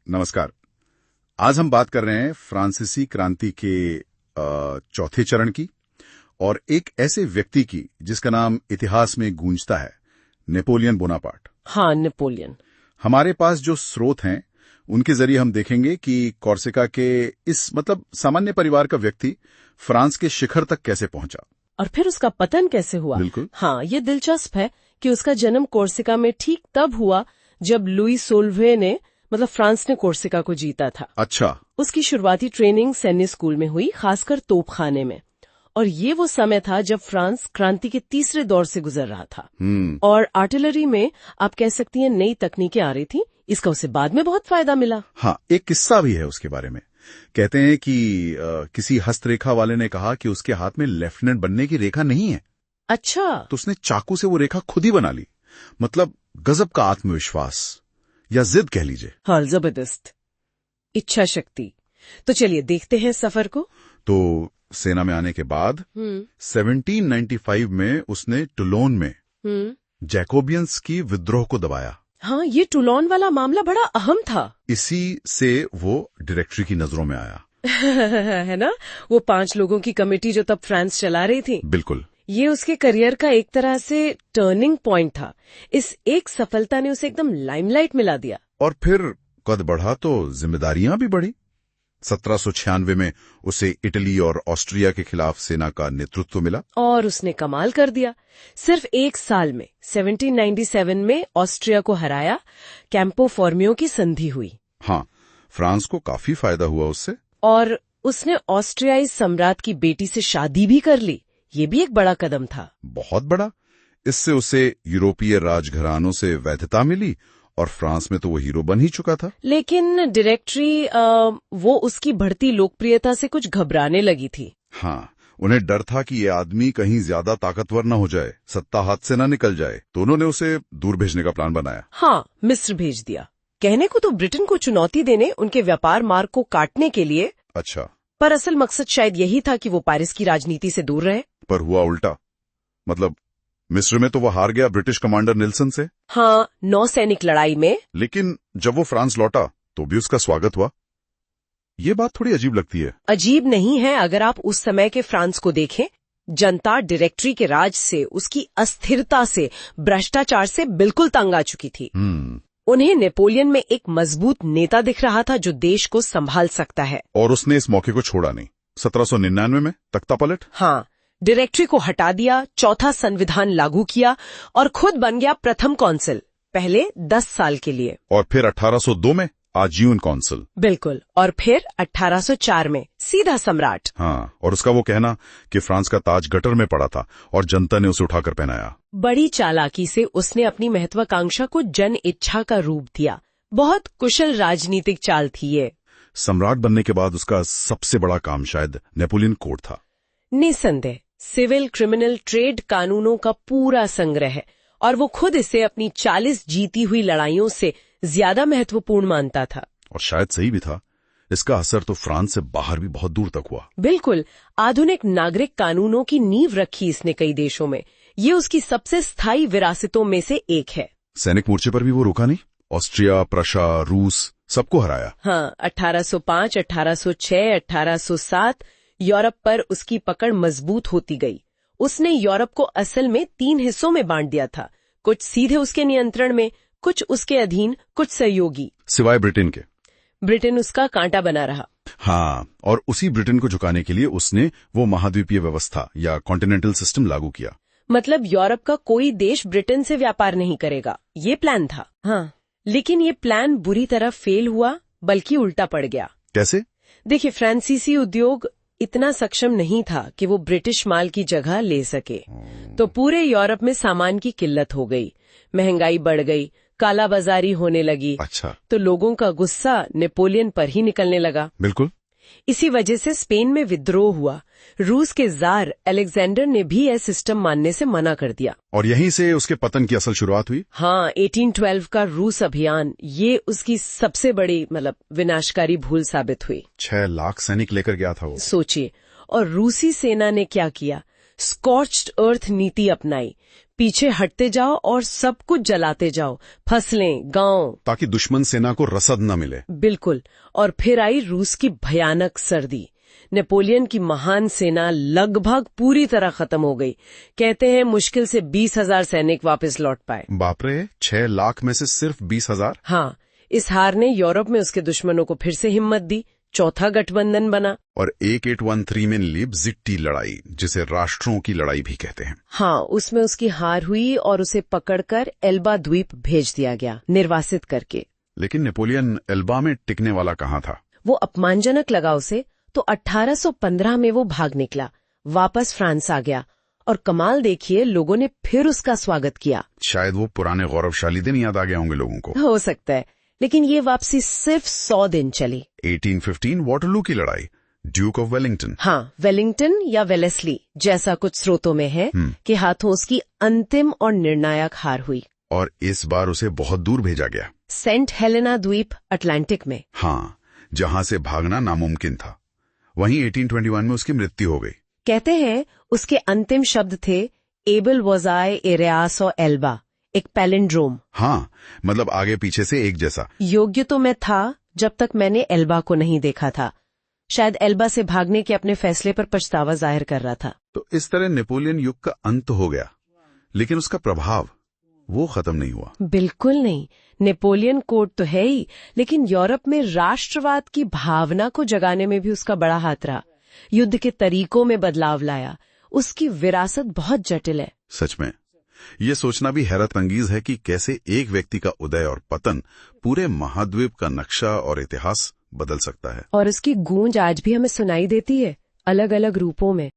नमस्कार। आज हम बात कर रहे हैं फ्रांसीसी क्रांति के चौथे चरण की और एक ऐसे व्यक्ति की जिसका नाम इतिहास में गूंजता है, नेपोलियन बोनापार्ट। हाँ, नेपोलियन। हमारे पास जो स्रोत हैं उनके जरिए हम देखेंगे कि कोर्सिका के इस सामान्य परिवार का व्यक्ति फ्रांस के शिखर तक कैसे पहुंचा और फिर उसका पतन कैसे हुआ। बिल्कुल। हाँ, ये दिलचस्प है कि उसका जन्म कोर्सिका में ठीक तब हुआ जब लुई सोल्वे ने फ्रांस ने कोर्सिका को जीता था। अच्छा। उसकी शुरुआती ट्रेनिंग सैन्य स्कूल में हुई, खासकर तोपखाने में। और ये वो समय था जब फ्रांस क्रांति के तीसरे दौर से गुजर रहा था और आर्टिलरी में आप कह सकती हैं नई तकनीकें आ रही थी। इसका उसे बाद में बहुत फायदा मिला। हाँ, एक किस्सा भी है उसके बारे में। कहते हैं कि किसी हस्तरेखा वाले ने कहा कि उसके हाथ में लेफ्टिनेंट बनने की रेखा नहीं है। अच्छा। तो उसने चाकू से वो रेखा खुद ही बना ली। गजब का आत्मविश्वास या जिद कह लीजिए। हाँ, जबरदस्त इच्छा शक्ति। तो चलिए देखते हैं सफर को। तो सेना में आने के बाद 1795 में उसने टुलोन में जैकोबियंस की विद्रोह को दबाया। हाँ, ये टुलोन वाला मामला बड़ा अहम था। इसी से वो डायरेक्टरी की नजरों में आया। है ना, वो 5 लोगों की कमेटी जो तब फ्रांस चला रही थी। बिल्कुल। ये उसके करियर का एक तरह से टर्निंग पॉइंट था। इस एक सफलता ने उसे एकदम लाइमलाइट में ला दिया। और फिर कद बढ़ा तो जिम्मेदारियां भी बढ़ी। 1796 में उसे इटली और ऑस्ट्रिया के खिलाफ सेना का नेतृत्व मिला और उसने कमाल कर दिया। सिर्फ एक साल में 1797 में ऑस्ट्रिया को हराया। कैंपो फॉर्मियो की संधि हुई। हाँ, फ्रांस को काफी फायदा हुआ उससे। और उसने ऑस्ट्रियाई सम्राट की बेटी से शादी भी कर ली। ये भी एक बड़ा कदम था। बहुत बड़ा। इससे उसे यूरोपीय राजघरानों से वैधता मिली और फ्रांस में तो वो हीरो बन ही चुका था। लेकिन डायरेक्टरी वो उसकी बढ़ती लोकप्रियता से कुछ घबराने लगी थी। हाँ, उन्हें डर था कि ये आदमी कहीं ज्यादा ताकतवर न हो जाए, सत्ता हाथ से न निकल जाए, तो उन्होंने उसे दूर भेजने का प्लान बनाया। हाँ, मिस्र भेज दिया। कहने को तो ब्रिटेन को चुनौती देने, उनके व्यापार मार्ग को काटने के लिए। अच्छा। पर असल मकसद शायद यही था कि वो पेरिस की राजनीति से दूर रहे। पर हुआ उल्टा। मिस्र में तो वो हार गया ब्रिटिश कमांडर निल्सन से। हाँ, नौसैनिक लड़ाई में। लेकिन जब वो फ्रांस लौटा तो भी उसका स्वागत हुआ। ये बात थोड़ी अजीब लगती है। अजीब नहीं है अगर आप उस समय के फ्रांस को देखें। जनता डायरेक्टरी के राज से, उसकी अस्थिरता से, भ्रष्टाचार से बिल्कुल तंग आ चुकी थी। उन्हें नेपोलियन में एक मजबूत नेता दिख रहा था जो देश को संभाल सकता है। और उसने इस मौके को छोड़ा नहीं। 1799 में तख्ता पलट। हाँ, डायरेक्टरी को हटा दिया, चौथा संविधान लागू किया और खुद बन गया प्रथम कौंसिल, पहले 10 साल के लिए। और फिर 1802 में आजीवन कौंसिल। बिल्कुल। और फिर 1804 में सीधा सम्राट। हाँ, और उसका वो कहना कि फ्रांस का ताज गटर में पड़ा था और जनता ने उसे उठाकर पहनाया। बड़ी चालाकी से उसने अपनी महत्वाकांक्षा को जन इच्छा का रूप दिया। बहुत कुशल राजनीतिक चाल थी ये। सम्राट बनने के बाद उसका सबसे बड़ा काम शायद नेपोलियन कोड था। निसंदेह सिविल, क्रिमिनल, ट्रेड कानूनों का पूरा संग्रह है और वो खुद इसे अपनी 40 जीती हुई लड़ाइयों से ज्यादा महत्वपूर्ण मानता था। और शायद सही भी था। इसका असर तो फ्रांस से बाहर भी बहुत दूर तक हुआ। बिल्कुल। आधुनिक नागरिक कानूनों की नींव रखी इसने कई देशों में। ये उसकी सबसे स्थायी विरासतों में से एक है। सैनिक मोर्चे पर भी वो रुका नहीं। ऑस्ट्रिया, प्रशा, रूस सबको हराया। हाँ, 1805, 1806, 1807 यूरोप पर उसकी पकड़ मजबूत होती गई। उसने यूरोप को असल में 3 हिस्सों में बांट दिया था। कुछ सीधे उसके नियंत्रण में, कुछ उसके अधीन, कुछ सहयोगी। सिवाय ब्रिटेन के। ब्रिटेन उसका कांटा बना रहा। हाँ, और उसी ब्रिटेन को झुकाने के लिए उसने वो महाद्वीपीय व्यवस्था या कॉन्टिनेंटल सिस्टम लागू किया। यूरोप का कोई देश ब्रिटेन से व्यापार नहीं करेगा, ये प्लान था। हाँ, लेकिन ये प्लान बुरी तरह फेल हुआ, बल्कि उल्टा पड़ गया। कैसे? देखिए, फ्रांसीसी उद्योग इतना सक्षम नहीं था कि वो ब्रिटिश माल की जगह ले सके। तो पूरे यूरोप में सामान की किल्लत हो गई, महंगाई बढ़ गई, कालाबाजारी होने लगी। अच्छा। तो लोगों का गुस्सा नेपोलियन पर ही निकलने लगा। बिल्कुल। इसी वजह से स्पेन में विद्रोह हुआ। रूस के जार अलेक्जेंडर ने भी यह सिस्टम मानने से मना कर दिया। और यहीं से उसके पतन की असल शुरुआत हुई। हाँ, 1812 का रूस अभियान, ये उसकी सबसे बड़ी विनाशकारी भूल साबित हुई। 6 लाख सैनिक लेकर गया था वो। सोचिए। और रूसी सेना ने क्या किया? स्कॉर्च्ड अर्थ नीति अपनाई। पीछे हटते जाओ और सब कुछ जलाते जाओ, फसलें, गांव। ताकि दुश्मन सेना को रसद न मिले। बिल्कुल। और फिर आई रूस की भयानक सर्दी। नेपोलियन की महान सेना लगभग पूरी तरह खत्म हो गई। कहते हैं मुश्किल से 20,000 सैनिक वापस लौट पाए। बाप रे, 6 लाख में से सिर्फ 20,000? हाँ, इस हार ने यूरोप में उसके दुश्मनों को फिर से हिम्मत दी। चौथा गठबंधन बना। और 1813 में लिपजिट्टी लड़ाई, जिसे राष्ट्रों की लड़ाई भी कहते हैं। हाँ, उसमें उसकी हार हुई और उसे पकड़कर एल्बा द्वीप भेज दिया गया, निर्वासित करके। लेकिन नेपोलियन एल्बा में टिकने वाला कहाँ था? वो अपमानजनक लगा उसे, तो 1815 में वो भाग निकला, वापस फ्रांस आ गया। और कमाल देखिए, लोगों ने फिर उसका स्वागत किया। शायद वो पुराने गौरवशाली दिन याद आ गए होंगे लोगों को। हो सकता है, लेकिन ये वापसी सिर्फ 100 दिन चली। 1815 वाटरलू की लड़ाई, ड्यूक ऑफ वेलिंगटन। हाँ, वेलिंगटन या वेलेस्ली जैसा कुछ स्रोतों में है, के हाथों उसकी अंतिम और निर्णायक हार हुई। और इस बार उसे बहुत दूर भेजा गया। सेंट हेलेना द्वीप, अटलांटिक में। हाँ, जहां से भागना नामुमकिन था। वहीं 1821 में उसकी मृत्यु हो गई। कहते हैं उसके अंतिम शब्द थे, एबल वॉज़ाई एरेआसो एल्बा, एक पैलिंड्रोम। हाँ, मतलब आगे पीछे से एक जैसा। योग्य तो मैं था जब तक मैंने एल्बा को नहीं देखा था। शायद एल्बा से भागने के अपने फैसले पर पछतावा जाहिर कर रहा था। तो इस तरह नेपोलियन युग का अंत हो गया, लेकिन उसका प्रभाव वो खत्म नहीं हुआ। बिल्कुल नहीं। नेपोलियन कोड तो है ही, लेकिन यूरोप में राष्ट्रवाद की भावना को जगाने में भी उसका बड़ा हाथ रहा। युद्ध के तरीकों में बदलाव लाया। उसकी विरासत बहुत जटिल है। सच में ये सोचना भी हैरत अंगेज है कि कैसे एक व्यक्ति का उदय और पतन पूरे महाद्वीप का नक्शा और इतिहास बदल सकता है। और उसकी गूंज आज भी हमें सुनाई देती है, अलग अलग रूपों में।